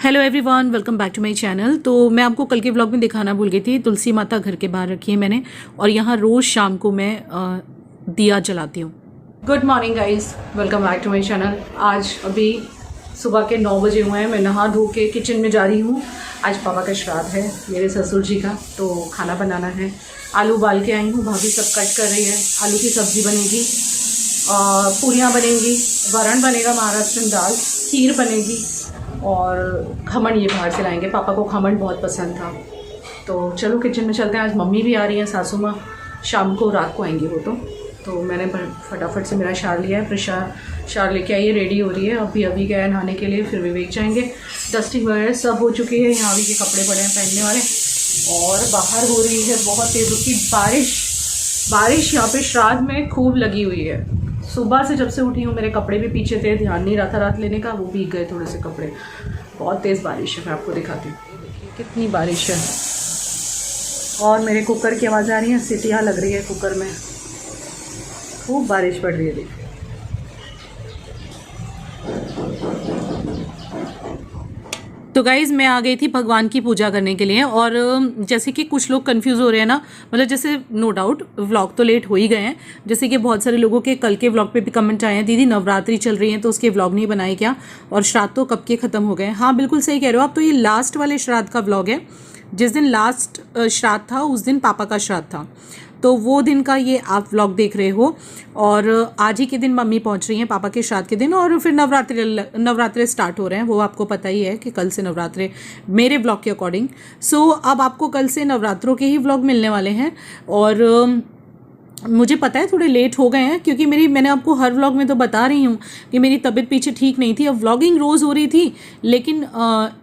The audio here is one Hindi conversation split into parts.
Hello everyone, welcome back to my channel. तो मैं आपको कल के व्लॉग में दिखाना भूल गई थी, तुलसी माता घर के बाहर रखी है मैंने, और यहाँ रोज़ शाम को मैं दिया जलाती हूँ। Good morning guys, welcome back to my channel. आज अभी सुबह के 9 बजे हुए हैं। मैं नहा धो के किचन में जा रही हूँ। आज पापा का श्राद्ध है, मेरे ससुर जी का, तो खाना बनाना है। आलू उबाल के आई हूँ, भाभी सब कट कर रही है। आलू की सब्ज़ी बनेगी, पूरियाँ बनेंगी, वरण बनेगा महाराष्ट्रन दाल, खीर बनेगी और खमण ये बाहर से लाएंगे। पापा को खमण बहुत पसंद था। तो चलो किचन में चलते हैं। आज मम्मी भी आ रही हैं, सासू माँ शाम को, रात को आएंगी वो। तो मैंने फटाफट से मेरा शार लिया है, फिर शार लेके आई है, रेडी हो रही है। अभी गए नहाने के लिए, फिर विवेक जाएंगे। डस्टिंग वगैरह सब हो चुकी है। यहाँ भी के कपड़े पड़े हैं पहनने वाले, और बाहर हो रही है बहुत तेज़ की बारिश यहाँ पे श्राद्ध में खूब लगी हुई है। सुबह से जब से उठी हूँ, मेरे कपड़े भी पीछे थे, ध्यान नहीं रहा था रात लेने का, वो भीग गए थोड़े से कपड़े। बहुत तेज़ बारिश है, मैं आपको दिखाती हूँ। देखिए कितनी बारिश है। और मेरे कुकर की आवाज़ आ रही है, सीटियाँ लग रही है कुकर में, खूब बारिश पड़ रही है। देखिए तो गाइज़ मैं आ गई थी भगवान की पूजा करने के लिए। और जैसे कि कुछ लोग कंफ्यूज हो रहे हैं ना, मतलब जैसे नो डाउट व्लॉग तो लेट हो ही गए हैं। जैसे कि बहुत सारे लोगों के कल के व्लॉग पे भी कमेंट आए हैं, दीदी नवरात्रि चल रही हैं तो उसके व्लॉग नहीं बनाए क्या, और श्राद्ध तो कब के ख़त्म हो गए। हाँ बिल्कुल सही कह रहे हो आप। तो ये लास्ट वाले श्राद्ध का व्लॉग है। जिस दिन लास्ट श्राद्ध था उस दिन पापा का श्राद्ध था, तो वो दिन का ये आप व्लॉग देख रहे हो। और आज ही के दिन मम्मी पहुंच रही हैं पापा के श्राद्ध के दिन, और फिर नवरात्रे स्टार्ट हो रहे हैं। वो आपको पता ही है कि कल से नवरात्रे मेरे व्लॉग के अकॉर्डिंग। सो अब आपको कल से नवरात्रों के ही व्लॉग मिलने वाले हैं। और मुझे पता है थोड़े लेट हो गए हैं, क्योंकि मैंने आपको हर व्लॉग में तो बता रही हूँ कि मेरी तबीयत पीछे ठीक नहीं थी। अब व्लॉगिंग रोज़ हो रही थी, लेकिन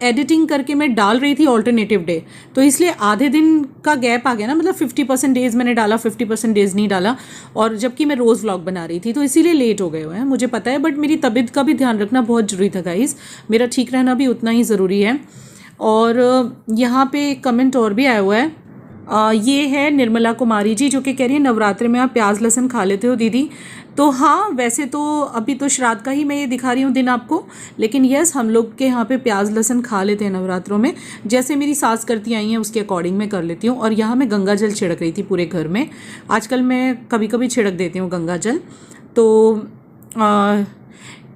एडिटिंग करके मैं डाल रही थी ऑल्टरनेटिव डे, तो इसलिए आधे दिन का गैप आ गया ना। मतलब 50% डेज़ मैंने डाला, 50% डेज़ नहीं डाला, और जबकि मैं रोज़ व्लॉग बना रही थी, तो इसीलिए लेट हो गए हुए हैं, मुझे पता है। बट मेरी तबीयत का भी ध्यान रखना बहुत ज़रूरी था गाइज़, मेरा ठीक रहना भी उतना ही ज़रूरी है। और यहाँ पे एक कमेंट और भी आया हुआ है। ये है निर्मला कुमारी जी, जो कि कह रही है नवरात्रि में आप प्याज लहसुन खा लेते हो दीदी। तो हाँ, वैसे तो अभी तो श्राद्ध का ही मैं ये दिखा रही हूँ दिन आपको, लेकिन यस हम लोग के यहाँ पे प्याज लहसुन खा लेते हैं नवरात्रों में। जैसे मेरी सास करती आई हैं उसके अकॉर्डिंग मैं कर लेती हूँ। और यहाँ मैं गंगा जल छिड़क रही थी पूरे घर में। आजकल मैं कभी कभी छिड़क देती हूँ गंगा जल। तो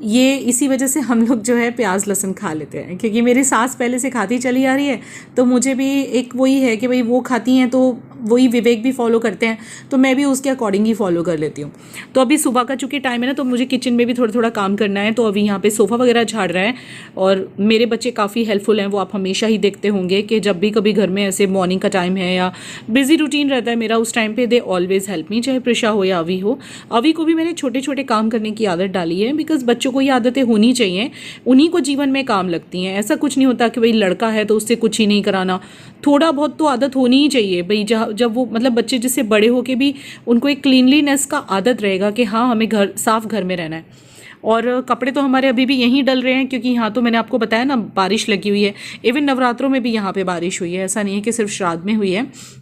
ये इसी वजह से हम लोग जो है प्याज लहसुन खा लेते हैं, क्योंकि मेरी सास पहले से खाती चली आ रही है। तो मुझे भी एक वही है कि भाई वो खाती हैं तो वही विवेक भी फॉलो करते हैं, तो मैं भी उसके अकॉर्डिंग ही फॉलो कर लेती हूँ। तो अभी सुबह का चूँकि टाइम है ना, तो मुझे किचन में भी थोड़ा थोड़ा काम करना है। तो अभी यहाँ पे सोफ़ा वगैरह झाड़ रहा है, और मेरे बच्चे काफ़ी हेल्पफुल हैं। वो आप हमेशा ही देखते होंगे कि जब भी कभी घर में ऐसे मॉर्निंग का टाइम है या बिजी रूटीन रहता है मेरा, उस टाइम पे दे ऑलवेज हेल्प मी, चाहे प्रिशा हो या अभी हो। अभी को भी मैंने छोटे छोटे काम करने की आदत डाली है, बिकॉज बच्चों को ये आदतें होनी चाहिए, उन्हीं को जीवन में काम लगती हैं। ऐसा कुछ नहीं होता कि भाई लड़का है तो उससे कुछ ही नहीं कराना, थोड़ा बहुत तो आदत होनी ही चाहिए भाई। जब वो मतलब बच्चे जिससे बड़े होके भी उनको एक क्लीनलीनेस का आदत रहेगा कि हाँ हमें साफ घर में रहना है। और कपड़े तो हमारे अभी भी यहीं डल रहे हैं, क्योंकि यहाँ तो मैंने आपको बताया ना बारिश लगी हुई है। इवन नवरात्रों में भी यहाँ पे बारिश हुई है, ऐसा नहीं है कि सिर्फ श्राद्ध में हुई है।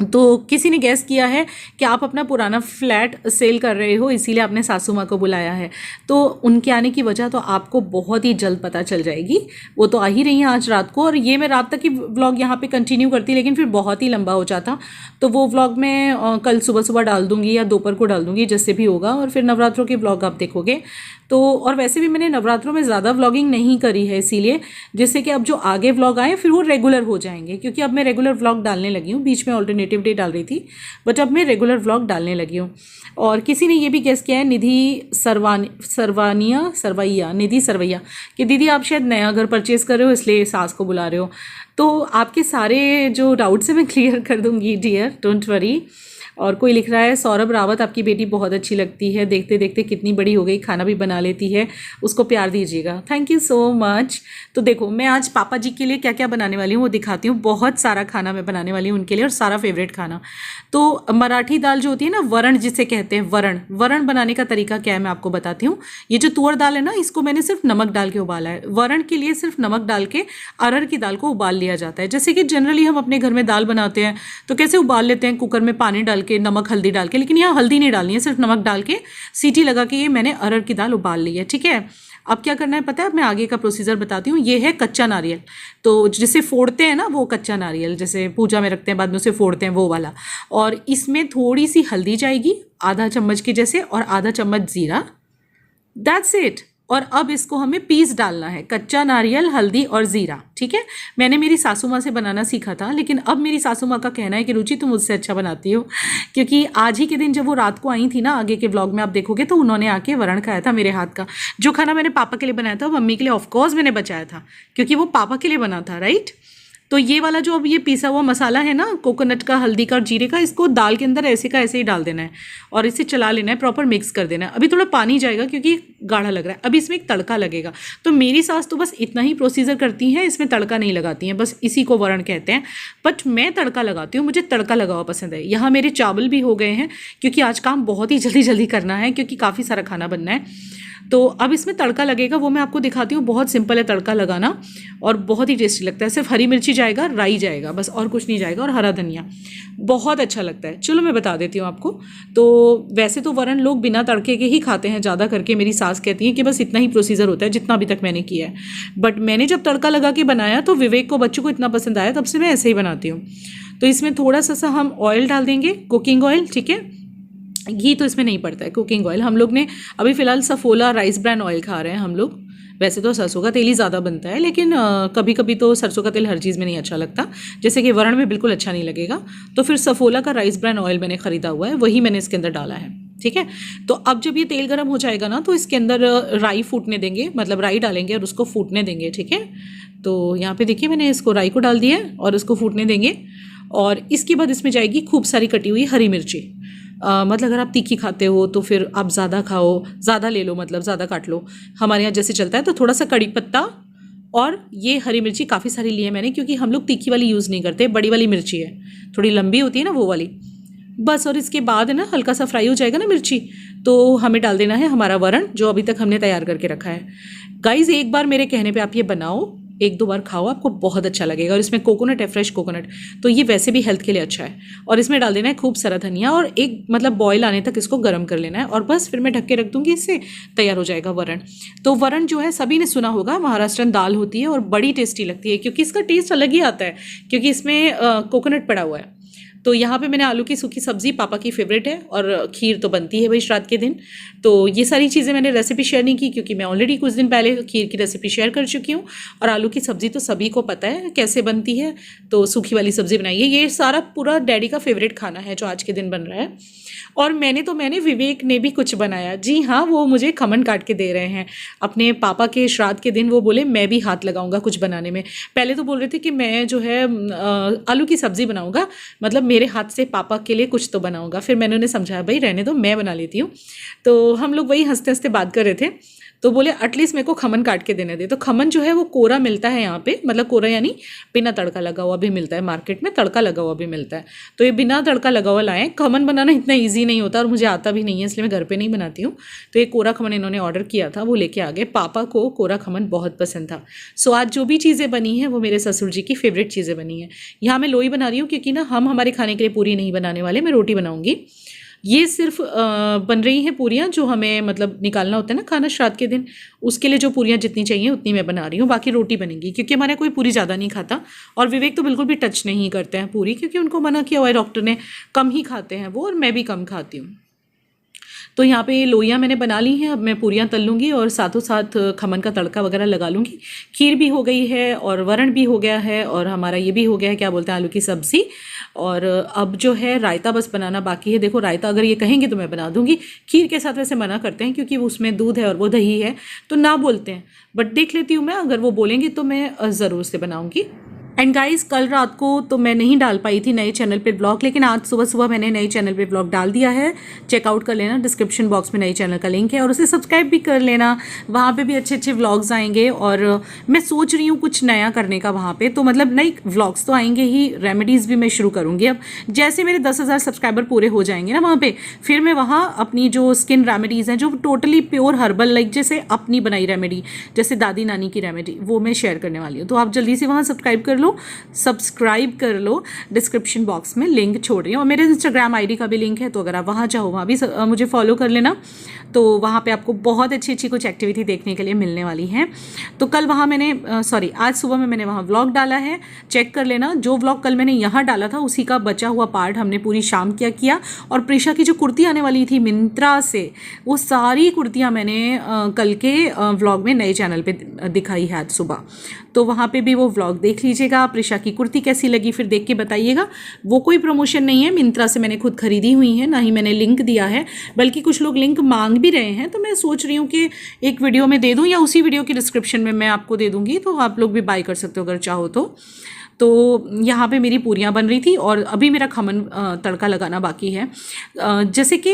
तो किसी ने गैस किया है कि आप अपना पुराना फ्लैट सेल कर रहे हो, इसीलिए आपने सासू माँ को बुलाया है। तो उनके आने की वजह तो आपको बहुत ही जल्द पता चल जाएगी। वो तो आ ही रही हैं आज रात को, और ये मैं रात तक ही व्लॉग यहाँ पे कंटिन्यू करती, लेकिन फिर बहुत ही लंबा हो जाता। तो वो व्लॉग मैं कल सुबह सुबह डाल दूँगी या दोपहर को डाल दूँगी, जैसे भी होगा। और फिर नवरात्रों के व्लॉग आप देखोगे। तो और वैसे भी मैंने नवरात्रों में ज़्यादा व्लॉगिंग नहीं करी है, इसीलिए जिससे कि अब जो आगे व्लॉग आए फिर वो रेगुलर हो जाएंगे, क्योंकि अब मैं रेगुलर व्लॉग डालने लगी हूँ। बीच में ऑल्टरनेटिव डे डाल रही थी, बट अब मैं रेगुलर व्लॉग डालने लगी हूँ। और किसी ने ये भी गेस किया है, निधि सरवैया कि दीदी आप शायद नया घर परचेज़ कर रहे हो, इसलिए सास को बुला रहे हो। तो आपके सारे जो डाउट्स हैं मैं क्लियर कर दूँगी डियर, डोंट वरी। और कोई लिख रहा है सौरभ रावत, आपकी बेटी बहुत अच्छी लगती है, देखते देखते कितनी बड़ी हो गई, खाना भी बना लेती है, उसको प्यार दीजिएगा। Thank you so much. तो देखो मैं आज पापा जी के लिए क्या क्या बनाने वाली हूँ वो दिखाती हूँ। बहुत सारा खाना मैं बनाने वाली हूँ उनके लिए, और सारा फेवरेट खाना। तो मराठी दाल जो होती है ना, वरण जिसे कहते हैं, वरण बनाने का तरीका क्या है मैं आपको बताती हूँ। ये जो तुअर दाल है ना, इसको मैंने सिर्फ नमक डाल के उबाला है। वरण के लिए सिर्फ नमक डाल के अरहर की दाल को उबाल लिया जाता है। जैसे कि जनरली हम अपने घर में दाल बनाते हैं तो कैसे उबाल लेते हैं, कुकर में पानी डाल के, नमक हल्दी डाल के, लेकिन यहाँ हल्दी नहीं डालनी है, सिर्फ नमक डाल के सीटी लगा के ये मैंने अरहर की दाल उबाल ली है। ठीक है, अब क्या करना है पता है, मैं आगे का प्रोसीजर बताती हूँ। ये है कच्चा नारियल, तो जिसे फोड़ते हैं ना वो कच्चा नारियल, जैसे पूजा में रखते हैं बाद में उसे फोड़ते हैं वो वाला। और इसमें थोड़ी सी हल्दी जाएगी आधा चम्मच की जैसे, और आधा चम्मच जीरा, दैट्स इट। और अब इसको हमें पीस डालना है, कच्चा नारियल, हल्दी और ज़ीरा, ठीक है। मैंने मेरी सासू माँ से बनाना सीखा था, लेकिन अब मेरी सासू माँ का कहना है कि रुचि तुम मुझसे अच्छा बनाती हो, क्योंकि आज ही के दिन जब वो रात को आई थी ना, आगे के व्लॉग में आप देखोगे तो उन्होंने आके वरण खाया था मेरे हाथ का। जो खाना मैंने पापा के लिए बनाया था मम्मी के लिए ऑफकोर्स मैंने बचाया था, क्योंकि वो पापा के लिए बना था, राइट। तो ये वाला जो अब ये पीसा हुआ मसाला है ना, कोकोनट का, हल्दी का और जीरे का, इसको दाल के अंदर ऐसे का ऐसे ही डाल देना है और इसे चला लेना है, प्रॉपर मिक्स कर देना है। अभी थोड़ा पानी जाएगा क्योंकि गाढ़ा लग रहा है। अभी इसमें एक तड़का लगेगा, तो मेरी सास तो बस इतना ही प्रोसीजर करती हैं, इसमें तड़का नहीं लगाती हैं, बस इसी को वरण कहते हैं। बट मैं तड़का लगाती हूँ, मुझे तड़का लगा हुआ पसंद है। यहाँ मेरे चावल भी हो गए हैं, क्योंकि आज काम बहुत ही जल्दी जल्दी करना है, क्योंकि काफ़ी सारा खाना बनना है। तो अब इसमें तड़का लगेगा, वो मैं आपको दिखाती हूँ। बहुत सिंपल है तड़का लगाना और बहुत ही टेस्टी लगता है। सिर्फ हरी मिर्ची जाएगा, राई जाएगा, बस और कुछ नहीं जाएगा, और हरा धनिया, बहुत अच्छा लगता है। चलो मैं बता देती हूँ आपको। तो वैसे तो वरण लोग बिना तड़के के ही खाते हैं ज़्यादा करके, मेरी सास कहती हैं कि बस इतना ही प्रोसीजर होता है जितना अभी तक मैंने किया है। बट मैंने जब तड़का लगा के बनाया तो विवेक को, बच्चों को इतना पसंद आया, तब से मैं ऐसे ही बनाती हूँ। तो इसमें थोड़ा सा हम ऑयल डाल देंगे, कुकिंग ऑयल, ठीक है। घी तो इसमें नहीं पड़ता है, कुकिंग ऑयल। हम लोग ने अभी फ़िलहाल सफोला राइस ब्रांड ऑयल खा रहे हैं हम लोग। वैसे तो सरसों का तेल ही ज़्यादा बनता है, लेकिन कभी कभी तो सरसों का तेल हर चीज़ में नहीं अच्छा लगता, जैसे कि वरण में बिल्कुल अच्छा नहीं लगेगा। तो फिर सफोला का राइस ब्रांड ऑयल मैंने ख़रीदा हुआ है, वही मैंने इसके अंदर डाला है, ठीक है। तो अब जब ये तेल गर्म हो जाएगा ना, तो इसके अंदर राई फूटने देंगे, मतलब राई डालेंगे और उसको फूटने देंगे, ठीक है। तो यहाँ पे देखिए मैंने इसको राई को डाल दिया है और उसको फूटने देंगे। और इसके बाद इसमें जाएगी खूब सारी कटी हुई हरी मिर्ची। मतलब अगर आप तीखी खाते हो तो फिर आप ज़्यादा खाओ, ज़्यादा ले लो, मतलब ज़्यादा काट लो। हमारे यहाँ जैसे चलता है, तो थोड़ा सा कड़ी पत्ता और ये हरी मिर्ची काफ़ी सारी ली है मैंने, क्योंकि हम लोग तीखी वाली यूज़ नहीं करते, बड़ी वाली मिर्ची है, थोड़ी लंबी होती है ना वो वाली, बस। और इसके बाद है ना, हल्का सा फ्राई हो जाएगा ना मिर्ची, तो हमें डाल देना है हमारा वरण जो अभी तक हमने तैयार करके रखा है। गाइज़ एक बार मेरे कहने पे आप ये बनाओ, एक दो बार खाओ, आपको बहुत अच्छा लगेगा। और इसमें कोकोनट है, फ्रेश कोकोनट, तो ये वैसे भी हेल्थ के लिए अच्छा है। और इसमें डाल देना है खूब सारा धनिया, और एक मतलब बॉयल आने तक इसको गर्म कर लेना है, और बस फिर मैं ढक के रख दूंगी, इससे तैयार हो जाएगा वरण। तो वरण जो है सभी ने सुना होगा, महाराष्ट्रन दाल होती है और बड़ी टेस्टी लगती है, क्योंकि इसका टेस्ट अलग ही आता है, क्योंकि इसमें कोकोनट पड़ा हुआ है। तो यहाँ पे मैंने आलू की सूखी सब्ज़ी, पापा की फेवरेट है, और खीर तो बनती है भाई श्राद्ध के दिन। तो ये सारी चीज़ें मैंने रेसिपी शेयर नहीं की, क्योंकि मैं ऑलरेडी कुछ दिन पहले खीर की रेसिपी शेयर कर चुकी हूँ। और आलू की सब्ज़ी तो सभी को पता है कैसे बनती है, तो सूखी वाली सब्ज़ी बनाई है। ये सारा पूरा डैडी का फेवरेट खाना है जो आज के दिन बन रहा है। और मैंने विवेक ने भी कुछ बनाया, जी हाँ, वो मुझे खमन काट के दे रहे हैं अपने पापा के श्राद्ध के दिन। वो बोले मैं भी हाथ लगाऊंगा कुछ बनाने में। पहले तो बोल रहे थे कि मैं जो है आलू की सब्ज़ी बनाऊंगा, मतलब मेरे हाथ से पापा के लिए कुछ तो बनाऊंगा। फिर मैंने उन्हें समझाया भाई रहने दो, मैं बना लेती हूँ। तो हम लोग वही हंसते हंसते बात कर रहे थे, तो बोले एटलीस्ट मेरे को खमन काट के देने दे। तो खमन जो है वो कोरा मिलता है यहाँ पे, मतलब कोरा यानी बिना तड़का लगा हुआ भी मिलता है मार्केट में, तड़का लगा हुआ भी मिलता है। तो ये बिना तड़का लगा हुआ लाए। खमन बनाना इतना ईजी नहीं होता और मुझे आता भी नहीं है, इसलिए मैं घर पे नहीं बनाती हूँ। तो ये कोरा खमन इन्होंने ऑर्डर किया था, वो लेके आ गए। पापा को कोरा खमन बहुत पसंद था। सो आज जो भी चीज़ें बनी हैं वो मेरे ससुर जी की फेवरेट चीज़ें बनी हैं। यहाँ मैं लोई बना रही हूँ, क्योंकि ना हम हमारे खाने के लिए पूरी नहीं बनाने वाले, मैं रोटी बनाऊँगी। ये सिर्फ बन रही हैं पूरियाँ जो हमें मतलब निकालना होता है ना खाना श्राद्ध के दिन, उसके लिए जो पूरियाँ जितनी चाहिए उतनी मैं बना रही हूँ। बाकी रोटी बनेगी, क्योंकि हमारे कोई पूरी ज़्यादा नहीं खाता, और विवेक तो बिल्कुल भी टच नहीं करते हैं पूरी, क्योंकि उनको मना किया हुआ है डॉक्टर ने, कम ही खाते हैं वो, और मैं भी कम खाती हूँ। तो यहाँ पे लोइयाँ मैंने बना ली हैं, अब मैं पूरियाँ तल लूँगी और साथों साथ खमन का तड़का वगैरह लगा लूँगी। खीर भी हो गई है और वरण भी हो गया है, और हमारा ये भी हो गया है, क्या बोलते हैं, आलू की सब्ज़ी। और अब जो है रायता बस बनाना बाकी है। देखो रायता अगर ये कहेंगे तो मैं बना दूँगी। खीर के साथ वैसे मना करते हैं, क्योंकि उसमें दूध है और वो दही है, तो ना बोलते हैं। बट देख लेती हूँ मैं, अगर वो बोलेंगे तो मैं ज़रूर से बनाऊँगी। एंड गाइस कल रात को तो मैं नहीं डाल पाई थी नए चैनल पे ब्लॉग, लेकिन आज सुबह सुबह मैंने नए चैनल पे ब्लॉग डाल दिया है। चेकआउट कर लेना, डिस्क्रिप्शन बॉक्स में नए चैनल का लिंक है, और उसे सब्सक्राइब भी कर लेना। वहाँ पे भी अच्छे अच्छे व्लॉग्स आएंगे, और मैं सोच रही हूँ कुछ नया करने का वहाँ पे। तो मतलब नई व्लॉग्स तो आएंगे ही, रेमेडीज़ भी मैं शुरू करूँगी। अब जैसे मेरे 10,000 सब्सक्राइबर पूरे हो जाएंगे ना वहाँ पर, फिर मैं वहाँ अपनी जो स्किन रेमेडीज़ हैं जो टोटली प्योर हर्बल, लाइक जैसे अपनी बनाई रेमेडी, जैसे दादी नानी की रेमेडी, वो मैं शेयर करने वाली हूँ। तो आप जल्दी से वहाँ सब्सक्राइब कर लो लो, सब्सक्राइब कर लो, डिस्क्रिप्शन बॉक्स में लिंक छोड़ रही हूँ, और मेरे इंस्टाग्राम आईडी का भी लिंक है, तो अगर आप वहाँ चाहो वहाँ भी मुझे फॉलो कर लेना। तो वहाँ पे आपको बहुत अच्छी अच्छी कुछ एक्टिविटी देखने के लिए मिलने वाली है। तो कल वहाँ मैंने आज सुबह में मैंने वहाँ व्लॉग डाला है, चेक कर लेना। जो व्लॉग कल मैंने यहाँ डाला था उसी का बचा हुआ पार्ट हमने पूरी शाम किया। और प्रिशा की जो कुर्ती आने वाली थी मिंत्रा से, वो सारी कुर्तियाँ मैंने कल के व्लॉग में नए चैनल पे दिखाई है आज सुबह, तो वहाँ पे भी वो व्लॉग देख लीजिएगा। प्रिशा की कुर्ती कैसी लगी फिर देख के बताइएगा। वो कोई प्रमोशन नहीं है, मिंत्रा से मैंने खुद खरीदी हुई है, ना ही मैंने लिंक दिया है, बल्कि कुछ लोग लिंक मांग भी रहे हैं, तो मैं सोच रही हूँ कि एक वीडियो में दे दूँ या उसी वीडियो की डिस्क्रिप्शन में मैं आपको दे दूँगी, तो आप लोग भी बाय कर सकते हो अगर चाहो तो यहाँ पे मेरी पूरियाँ बन रही थी और अभी मेरा खमन तड़का लगाना बाकी है। जैसे कि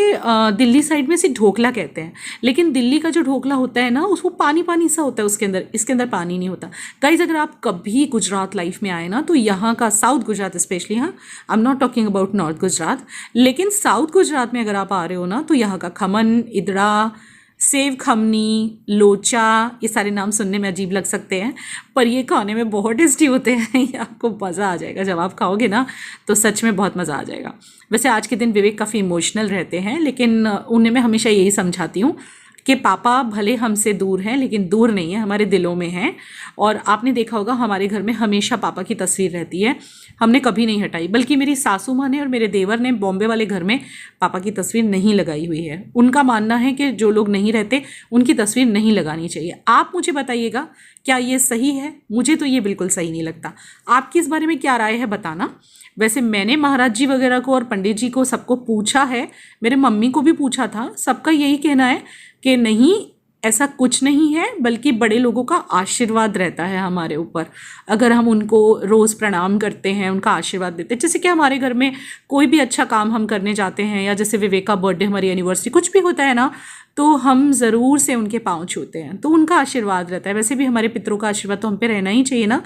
दिल्ली साइड में इसे ढोकला कहते हैं, लेकिन दिल्ली का जो ढोकला होता है ना, उसको पानी पानी सा होता है उसके अंदर, इसके अंदर पानी नहीं होता। गाइस अगर आप कभी गुजरात लाइफ में आए ना, तो यहाँ का साउथ गुजरात स्पेशली, हाँ I am not talking about north Gujarat, लेकिन साउथ गुजरात में अगर आप आ रहे हो ना, तो यहाँ का खमन, इदड़ा, सेव खमनी, लोचा, ये सारे नाम सुनने में अजीब लग सकते हैं, पर ये खाने में बहुत टेस्टी होते हैं। ये आपको मज़ा आ जाएगा जब आप खाओगे ना, तो सच में बहुत मज़ा आ जाएगा। वैसे आज के दिन विवेक काफ़ी इमोशनल रहते हैं, लेकिन उन्हें मैं हमेशा यही समझाती हूँ कि पापा भले हमसे दूर हैं, लेकिन दूर नहीं है, हमारे दिलों में हैं। और आपने देखा होगा हमारे घर में हमेशा पापा की तस्वीर रहती है, हमने कभी नहीं हटाई, बल्कि मेरी सासू माँ ने और मेरे देवर ने बॉम्बे वाले घर में पापा की तस्वीर नहीं लगाई हुई है। उनका मानना है कि जो लोग नहीं रहते उनकी तस्वीर नहीं लगानी चाहिए। आप मुझे बताइएगा क्या ये सही है? मुझे तो ये बिल्कुल सही नहीं लगता। आपकी इस बारे में क्या राय है बताना। वैसे मैंने महाराज जी वगैरह को और पंडित जी को सबको पूछा है, मेरे मम्मी को भी पूछा था, सबका यही कहना है कि नहीं ऐसा कुछ नहीं है, बल्कि बड़े लोगों का आशीर्वाद रहता है हमारे ऊपर। अगर हम उनको रोज़ प्रणाम करते हैं, उनका आशीर्वाद देते हैं, जैसे कि हमारे घर में कोई भी अच्छा काम हम करने जाते हैं, या जैसे विवेक का बर्थडे, हमारी एनिवर्सरी, कुछ भी होता है ना, तो हम ज़रूर से उनके पाँव छूते हैं, तो उनका आशीर्वाद रहता है। वैसे भी हमारे पितरों का आशीर्वाद तो हम पे रहना ही चाहिए ना।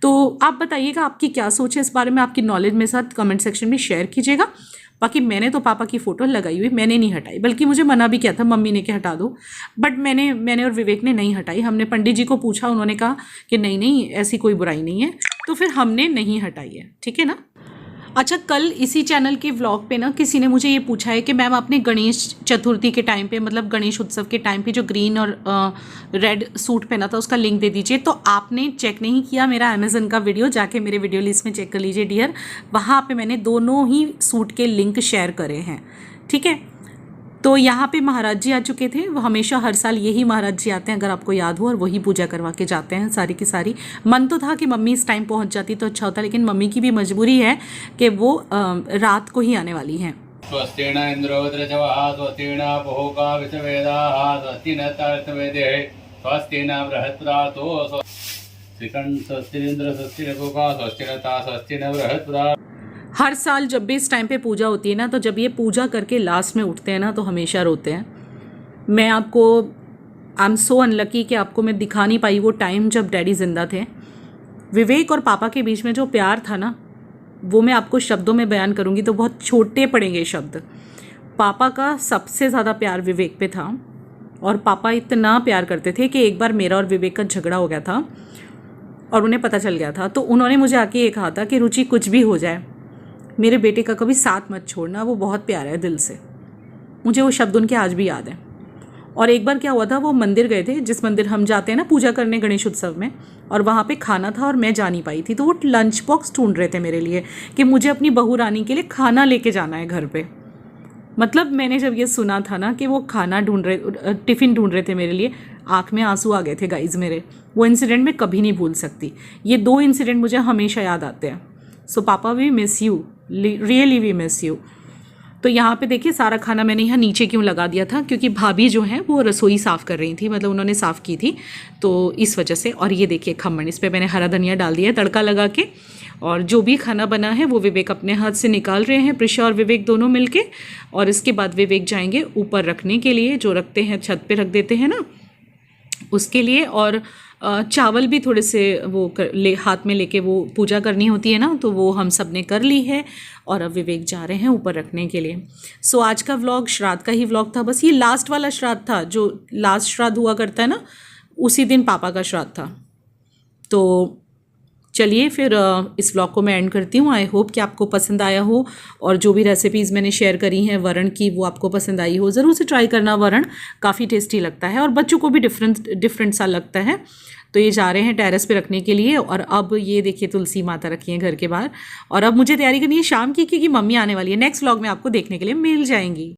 तो आप बताइएगा आपकी क्या सोच है इस बारे में, आपकी नॉलेज मेरे साथ कमेंट सेक्शन में शेयर कीजिएगा। बाकी मैंने तो पापा की फ़ोटो लगाई हुई, मैंने नहीं हटाई, बल्कि मुझे मना भी किया था मम्मी ने कि हटा दो, बट मैंने और विवेक ने नहीं हटाई। हमने पंडित जी को पूछा, उन्होंने कहा कि नहीं नहीं ऐसी कोई बुराई नहीं है, तो फिर हमने नहीं हटाई है, ठीक है ना। अच्छा, कल इसी चैनल के व्लॉग पे ना किसी ने मुझे ये पूछा है कि मैम आपने गणेश चतुर्थी के टाइम पे, मतलब गणेश उत्सव के टाइम पे जो ग्रीन और रेड सूट पहना था उसका लिंक दे दीजिए। तो आपने चेक नहीं किया मेरा अमेज़न का वीडियो, जाके मेरे वीडियो लिस्ट में चेक कर लीजिए डियर, वहाँ पे मैंने दोनों ही सूट के लिंक शेयर करे हैं, ठीक है। तो यहाँ पे महाराज जी आ चुके थे, वो हमेशा हर साल यही महाराज जी आते हैं अगर आपको याद हो, और वही पूजा करवा के जाते हैं सारी की सारी। मन तो था कि मम्मी इस टाइम पहुँच जाती तो अच्छा होता, लेकिन मम्मी की भी मजबूरी है कि वो रात को ही आने वाली हैं। स्वस्ति न इंद्रो वज्रचवः स्वस्ति न बहुका विषवेदाः स्वस्ति न तार्तवेदे स्वस्ति न बृहस्पतिर्तो स्वस्ति इंद्र स्वस्ति न बहुका स्वस्ति न ता स्वस्ति न बृहस्पतिर्। हर साल जब भी इस टाइम पे पूजा होती है ना, तो जब ये पूजा करके लास्ट में उठते हैं ना, तो हमेशा रोते हैं। मैं आपको, आई एम सो अनलकी कि आपको मैं दिखा नहीं पाई वो टाइम जब डैडी जिंदा थे। विवेक और पापा के बीच में जो प्यार था ना, वो मैं आपको शब्दों में बयान करूँगी तो बहुत छोटे पड़ेंगे शब्द। पापा का सबसे ज़्यादा प्यार विवेक पे था, और पापा इतना प्यार करते थे कि एक बार मेरा और विवेक का झगड़ा हो गया था और उन्हें पता चल गया था, तो उन्होंने मुझे आके ये कहा था कि रुचि कुछ भी हो जाए, मेरे बेटे का कभी साथ मत छोड़ना, वो बहुत प्यारा है दिल से। मुझे वो शब्द उनके आज भी याद हैं। और एक बार क्या हुआ था, वो मंदिर गए थे, जिस मंदिर हम जाते हैं ना पूजा करने गणेश उत्सव में, और वहाँ पे खाना था और मैं जा नहीं पाई थी, तो वो लंच बॉक्स ढूंढ रहे थे मेरे लिए कि मुझे अपनी बहू रानी के लिए खाना लेके जाना है घर पे। मतलब मैंने जब ये सुना था ना कि वो खाना ढूंढ रहे, टिफ़िन ढूंढ रहे थे मेरे लिए, आँख में आंसू आ गए थे गाइज मेरे। वो इंसिडेंट मैं कभी नहीं भूल सकती। ये दो इंसिडेंट मुझे हमेशा याद आते हैं। सो पापा we miss you, really we miss you. तो यहाँ पे देखिए सारा खाना मैंने यहाँ नीचे क्यों लगा दिया था, क्योंकि भाभी जो हैं वो रसोई साफ़ कर रही थी, मतलब उन्होंने साफ़ की थी, तो इस वजह से। और ये देखिए खम्मन, इस पर मैंने हरा धनिया डाल दिया है तड़का लगा के, और जो भी खाना बना है वो विवेक अपने हाथ से निकाल रहे हैं, प्रिशा और विवेक दोनों मिलके। और इसके बाद विवेक जाएंगे ऊपर रखने के लिए, जो रखते हैं छत पे रख देते हैं ना, उसके लिए। और चावल भी थोड़े से वो हाथ में लेके वो पूजा करनी होती है ना, तो वो हम सब ने कर ली है, और अब विवेक जा रहे हैं ऊपर रखने के लिए। सो आज का व्लॉग श्राद्ध का ही व्लॉग था, बस ये लास्ट वाला श्राद्ध था, जो लास्ट श्राद्ध हुआ करता है ना, उसी दिन पापा का श्राद्ध था। तो चलिए फिर इस व्लॉग को मैं एंड करती हूँ। आई होप कि आपको पसंद आया हो और जो भी रेसिपीज़ मैंने शेयर करी हैं वरण की वो आपको पसंद आई हो। ज़रूर से ट्राई करना, वरण काफ़ी टेस्टी लगता है और बच्चों को भी डिफरेंट सा लगता है। तो ये जा रहे हैं टेरेस पे रखने के लिए। और अब ये देखिए तुलसी माता रखी है घर के बाहर। और अब मुझे तैयारी करनी है शाम की, क्योंकि मम्मी आने वाली है। नेक्स्ट व्लॉग में आपको देखने के लिए मिल जाएंगी।